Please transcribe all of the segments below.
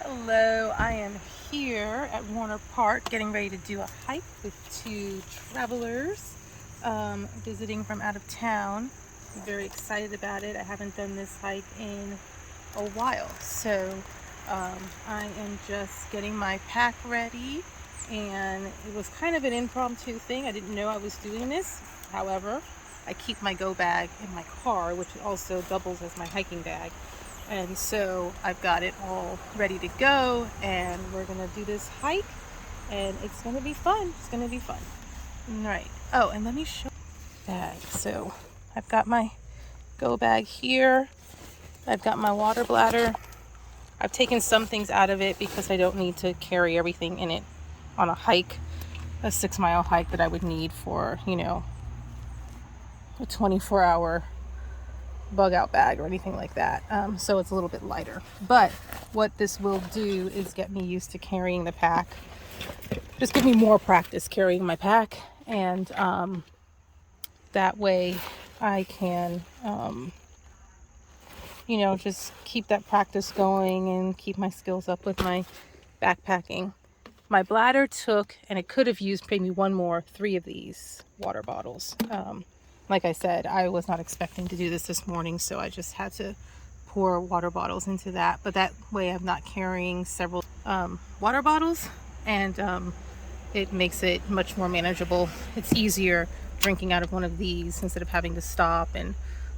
Hello, I am here at Warner Park getting ready to do a hike with two travelers visiting from out of town. I'm very excited about it. I haven't done this hike in a while, so I am just getting my pack ready, and it was kind of an impromptu thing. I didn't know I was doing this. However, I keep my go bag in my car, which also doubles as my hiking bag. And so I've got it all ready to go, and we're gonna do this hike, and it's gonna be fun. It's gonna be fun. All right. Oh, and let me show you my bag. So I've got my go bag here. I've got my water bladder. I've taken some things out of it because I don't need to carry everything in it on a hike, a 6-mile hike that I would need for, a 24-hour bug out bag or anything like that. So it's a little bit lighter. But what this will do is get me used to carrying the pack. Just give me more practice carrying my pack, and that way I can just keep that practice going and keep my skills up with my backpacking. My bladder took, and it could have used maybe three of these water bottles. Like I said, I was not expecting to do this morning, so I just had to pour water bottles into that. But that way I'm not carrying several water bottles, and it makes it much more manageable. It's easier drinking out of one of these instead of having to stop and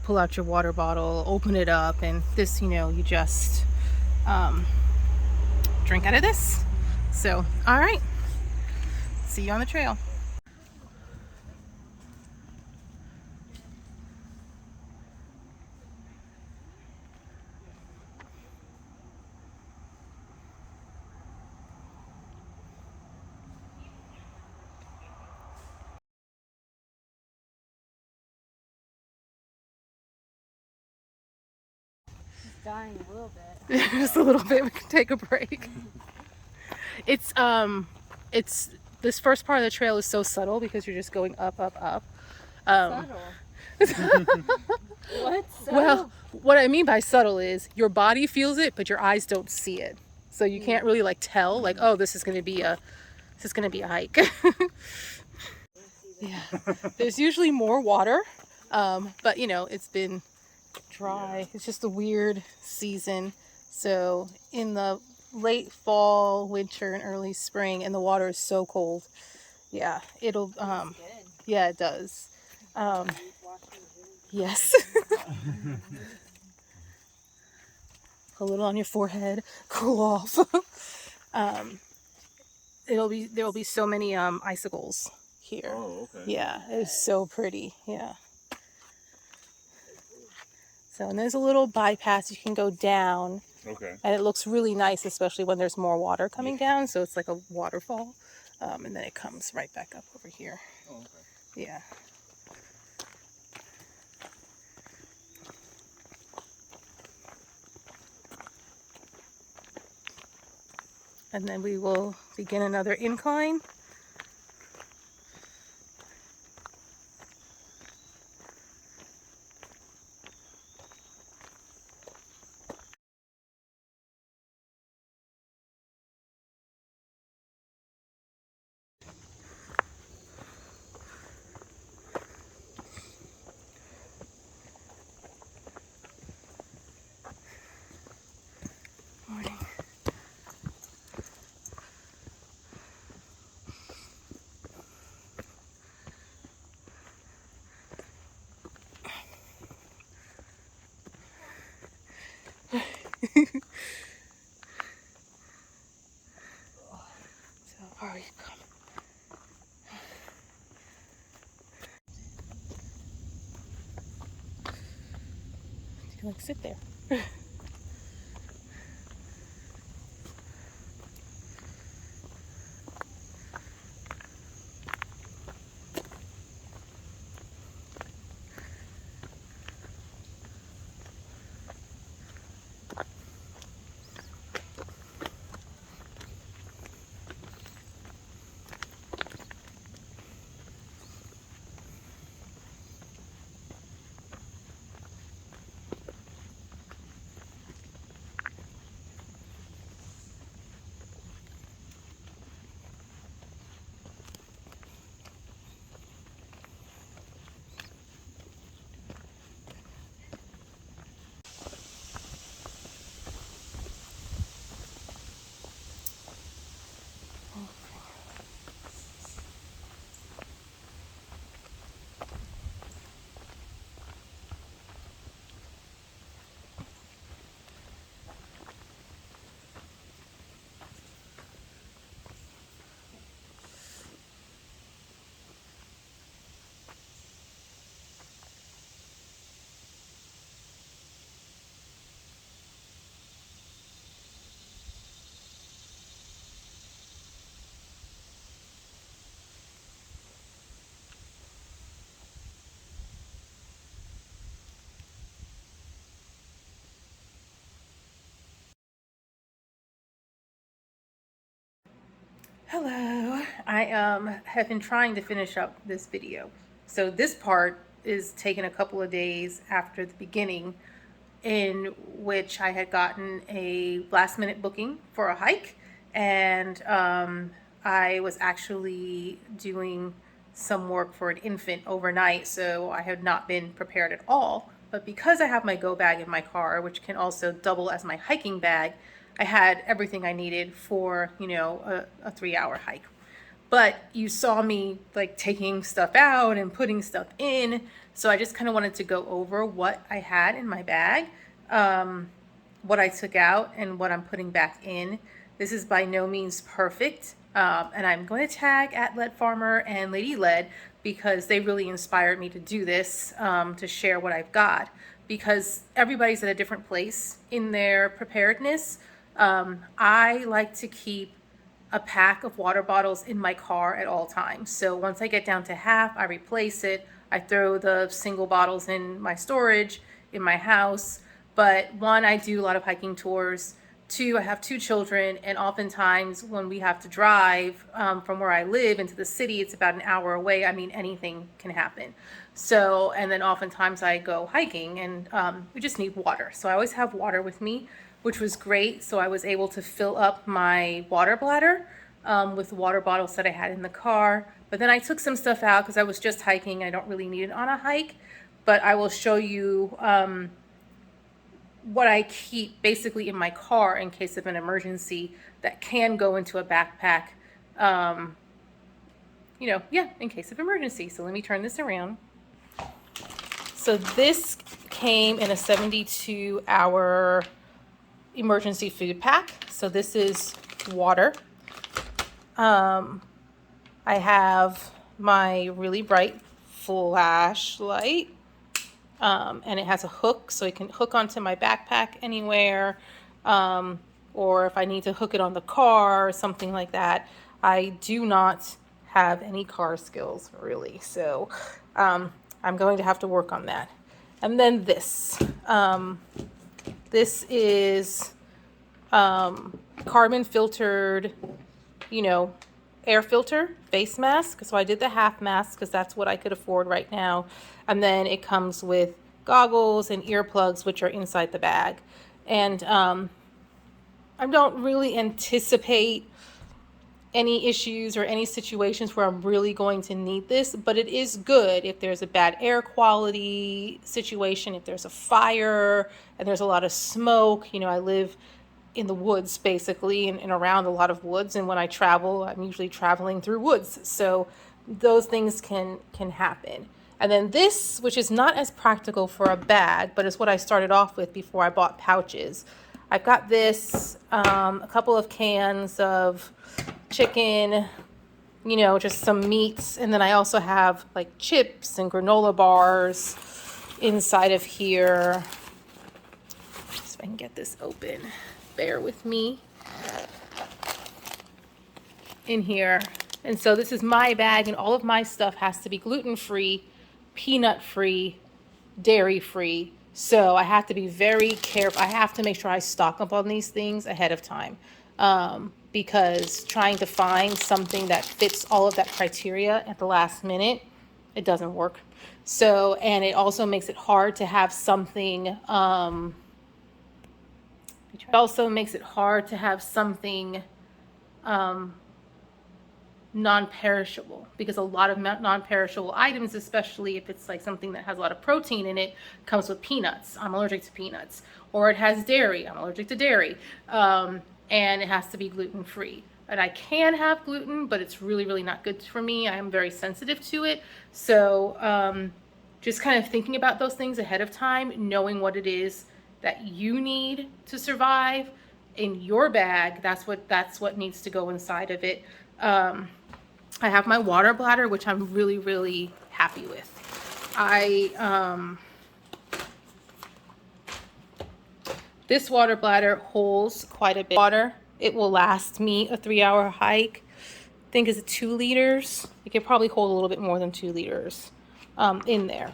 pull out your water bottle, open it up, and this, you just drink out of this. So, all right, see you on the trail. Dying a little bit. Just a little bit. We can take a break. It's this first part of the trail is so subtle because you're just going up, up, up. Subtle. What? Subtle? Well, what I mean by subtle is your body feels it, but your eyes don't see it. So you can't really tell oh, this is gonna be a hike. Yeah. There's usually more water, but it's been dry. It's just a weird season. So in the late fall, winter, and early spring, and the water is so cold. Yeah, it'll yeah, it does. Yes. A little on your forehead, cool off. There will be so many icicles here. Oh, okay. Yeah, it's so pretty. Yeah. So, and there's a little bypass you can go down. Okay. And it looks really nice, especially when there's more water coming down. So it's like a waterfall. And then it comes right back up over here. Oh, okay. Yeah. And then we will begin another incline. Morning. So far we've come. You can sit there. Hello. I have been trying to finish up this video. So this part is taken a couple of days after the beginning, in which I had gotten a last minute booking for a hike, and I was actually doing some work for an infant overnight, so I had not been prepared at all. But because I have my go bag in my car, which can also double as my hiking bag, I had everything I needed for, a 3-hour hike. But you saw me like taking stuff out and putting stuff in. So I just kind of wanted to go over what I had in my bag, what I took out and what I'm putting back in. This is by no means perfect. And I'm going to tag at Lead Farmer and Lady Lead because they really inspired me to do this, to share what I've got, because everybody's at a different place in their preparedness. I like to keep a pack of water bottles in my car at all times. So once I get down to half, I replace it. I throw the single bottles in my storage in my house. But one, I do a lot of hiking tours. Two, I have 2 children, and oftentimes when we have to drive from where I live into the city, it's about an hour away. I mean, anything can happen. So, and then oftentimes I go hiking, and we just need water. So I always have water with me, which was great. So I was able to fill up my water bladder with water bottles that I had in the car. But then I took some stuff out because I was just hiking. I don't really need it on a hike, but I will show you what I keep basically in my car in case of an emergency that can go into a backpack, in case of emergency. So let me turn this around. So this came in a 72-hour emergency food pack. So this is water. I have my really bright flashlight. And it has a hook, so it can hook onto my backpack anywhere, or if I need to hook it on the car or something like that. I do not have any car skills, really, so I'm going to have to work on that. And then this. This is carbon filtered, air filter face mask. So I did the half mask because that's what I could afford right now. And then it comes with goggles and earplugs, which are inside the bag. And I don't really anticipate any issues or any situations where I'm really going to need this, but it is good if there's a bad air quality situation, if there's a fire and there's a lot of smoke. I live in the woods basically, and around a lot of woods, and when I travel, I'm usually traveling through woods, so those things can happen. And then this, which is not as practical for a bag, but is what I started off with before I bought pouches. I've got this, a couple of cans of chicken, just some meats, and then I also have like chips and granola bars inside of here. See if I can get this open. Bear with me. In here. And so this is my bag, and all of my stuff has to be gluten-free, peanut-free, dairy-free. So I have to be very careful. I have to make sure I stock up on these things ahead of time, because trying to find something that fits all of that criteria at the last minute, it doesn't work. So, and it also makes it hard to have something, non-perishable, because a lot of non-perishable items, especially if it's like something that has a lot of protein in it, comes with peanuts. I'm allergic to peanuts. Or it has dairy. I'm allergic to dairy. And it has to be gluten-free. And I can have gluten, but it's really, really not good for me. I am very sensitive to it. So just kind of thinking about those things ahead of time, knowing what it is that you need to survive in your bag, that's what needs to go inside of it. I have my water bladder, which I'm really, really happy with. This water bladder holds quite a bit of water. It will last me a 3-hour hike. I think it's 2 liters. It could probably hold a little bit more than 2 liters in there.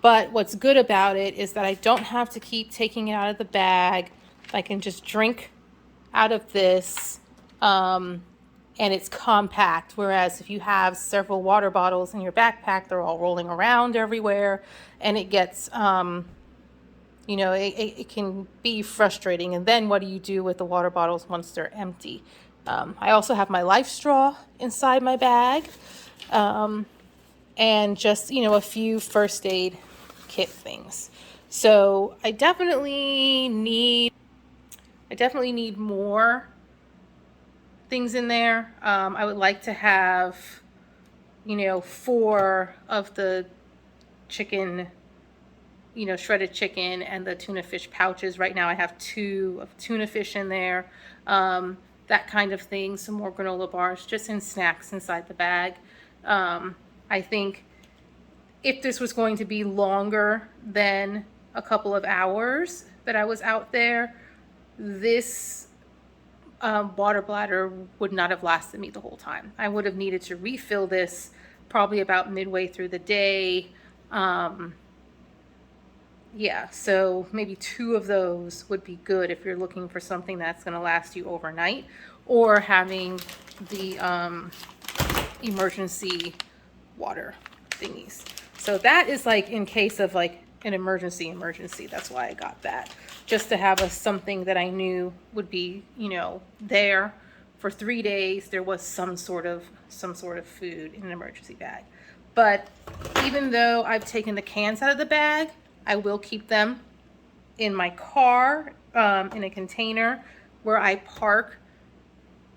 But what's good about it is that I don't have to keep taking it out of the bag. I can just drink out of this. and it's compact. Whereas if you have several water bottles in your backpack, they're all rolling around everywhere, and it gets, you know, it can be frustrating. And then what do you do with the water bottles once they're empty? I also have my life straw inside my bag, and just, you know, a few first aid kit things. So I definitely need more things in there. I would like to have, you know, 4 of the chicken, you know, shredded chicken and the tuna fish pouches. Right now I have 2 of tuna fish in there. That kind of thing. Some more granola bars, just in snacks inside the bag. I think if this was going to be longer than a couple of hours that I was out there, this water bladder would not have lasted me the whole time. I would have needed to refill this probably about midway through the day. Yeah, so maybe 2 of those would be good if you're looking for something that's going to last you overnight, or having the emergency water thingies. So that is like in case of like an emergency. That's why I got that, just to have something that I knew would be, you know, there for 3 days. There was some sort of food in an emergency bag. But even though I've taken the cans out of the bag, I will keep them in my car, in a container where I park.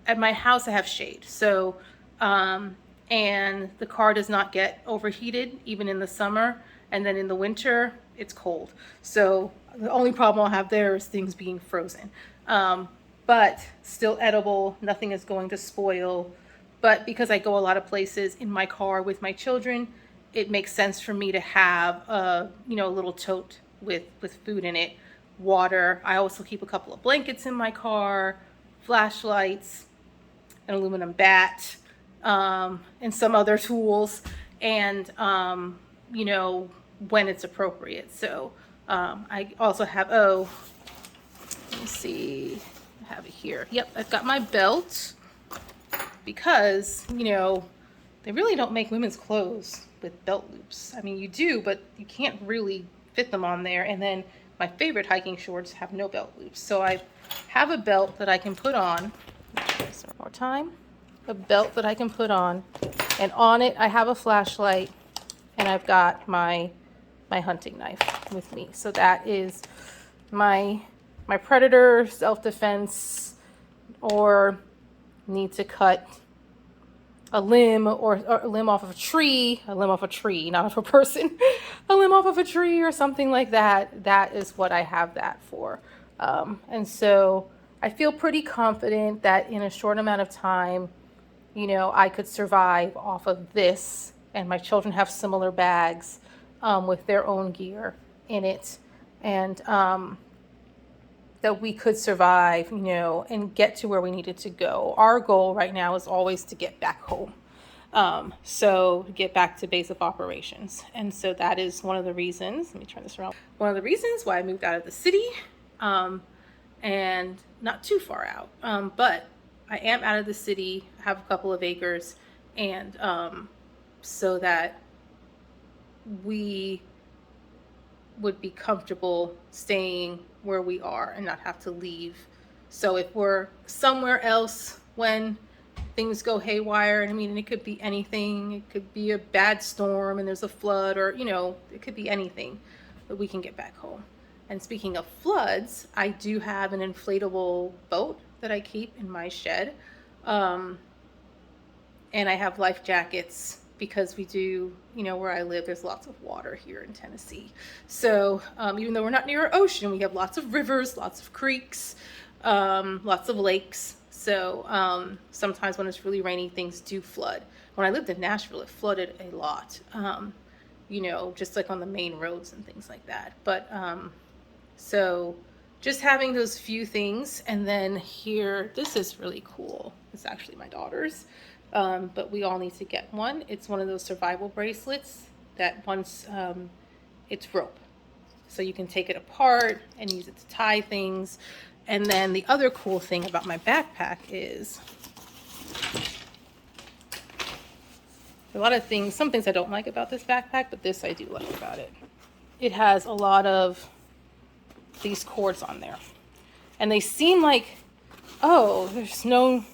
At my house I have shade, so and the car does not get overheated even in the summer, and then in the winter it's cold. So the only problem I'll have there is things being frozen, but still edible. Nothing is going to spoil. But because I go a lot of places in my car with my children, it makes sense for me to have a, you know, a little tote with food in it, water. I also keep a couple of blankets in my car, flashlights, an aluminum bat, and some other tools, and you know, when it's appropriate. So I also have, let me see, I have it here. Yep, I've got my belt, because, you know, they really don't make women's clothes with belt loops. I mean, you do, but you can't really fit them on there. And then my favorite hiking shorts have no belt loops. So I have a belt that I can put on. One more time. A belt that I can put on, and on it I have a flashlight, and I've got my hunting knife with me. So that is my predator self-defense, or need to cut a limb or a limb off of a tree, not of a person, a limb off of a tree or something like that. That is what I have that for. And so I feel pretty confident that in a short amount of time, you know, I could survive off of this, and my children have similar bags with their own gear in it, and that we could survive, you know, and get to where we needed to go. Our goal right now is always to get back home. So get back to base of operations. And so that is one of the reasons, let me turn this around. One of the reasons why I moved out of the city, and not too far out. But I am out of the city, have a couple of acres, and so that we would be comfortable staying where we are and not have to leave. So if we're somewhere else when things go haywire, and I mean, it could be anything, it could be a bad storm and there's a flood, or, you know, it could be anything, but we can get back home. And speaking of floods, I do have an inflatable boat that I keep in my shed. And I have life jackets, because we do, you know, where I live, there's lots of water here in Tennessee. So even though we're not near an ocean, we have lots of rivers, lots of creeks, lots of lakes. So sometimes when it's really rainy, things do flood. When I lived in Nashville, it flooded a lot, you know, just like on the main roads and things like that. But so just having those few things. And then here, this is really cool. It's actually my daughter's. But we all need to get one. It's one of those survival bracelets that once it's rope, so you can take it apart and use it to tie things. And then the other cool thing about my backpack is A lot of things, some things I don't like about this backpack, but this I do like about it. It has a lot of these cords on there. And they seem like, oh, there's no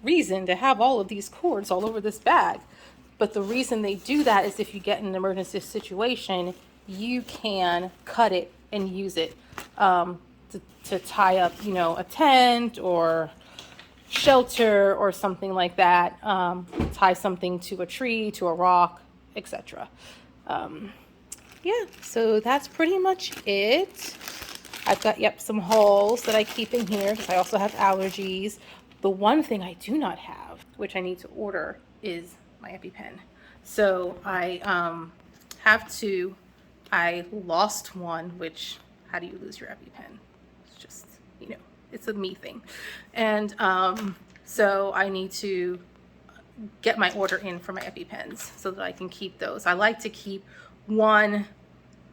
reason to have all of these cords all over this bag. But the reason they do that is if you get in an emergency situation, you can cut it and use it to tie up, you know, a tent or shelter or something like that. Tie something to a tree, to a rock, etc. Yeah, so that's pretty much it. I've got, yep, some holes that I keep in here because I also have allergies. The one thing I do not have, which I need to order, is my EpiPen. So I I lost one, which, how do you lose your EpiPen? It's just, you know, it's a me thing. And so I need to get my order in for my EpiPens so that I can keep those. I like to keep one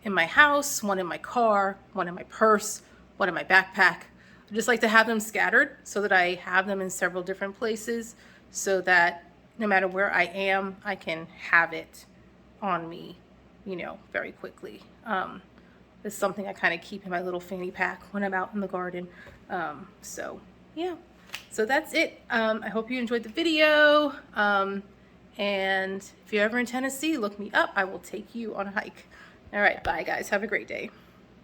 in my house, one in my car, one in my purse, one in my backpack. I just like to have them scattered so that I have them in several different places so that no matter where I am, I can have it on me, you know, very quickly. It's something I kind of keep in my little fanny pack when I'm out in the garden. So yeah, so that's it. I hope you enjoyed the video. And if you're ever in Tennessee, look me up. I will take you on a hike. All right, bye guys. Have a great day.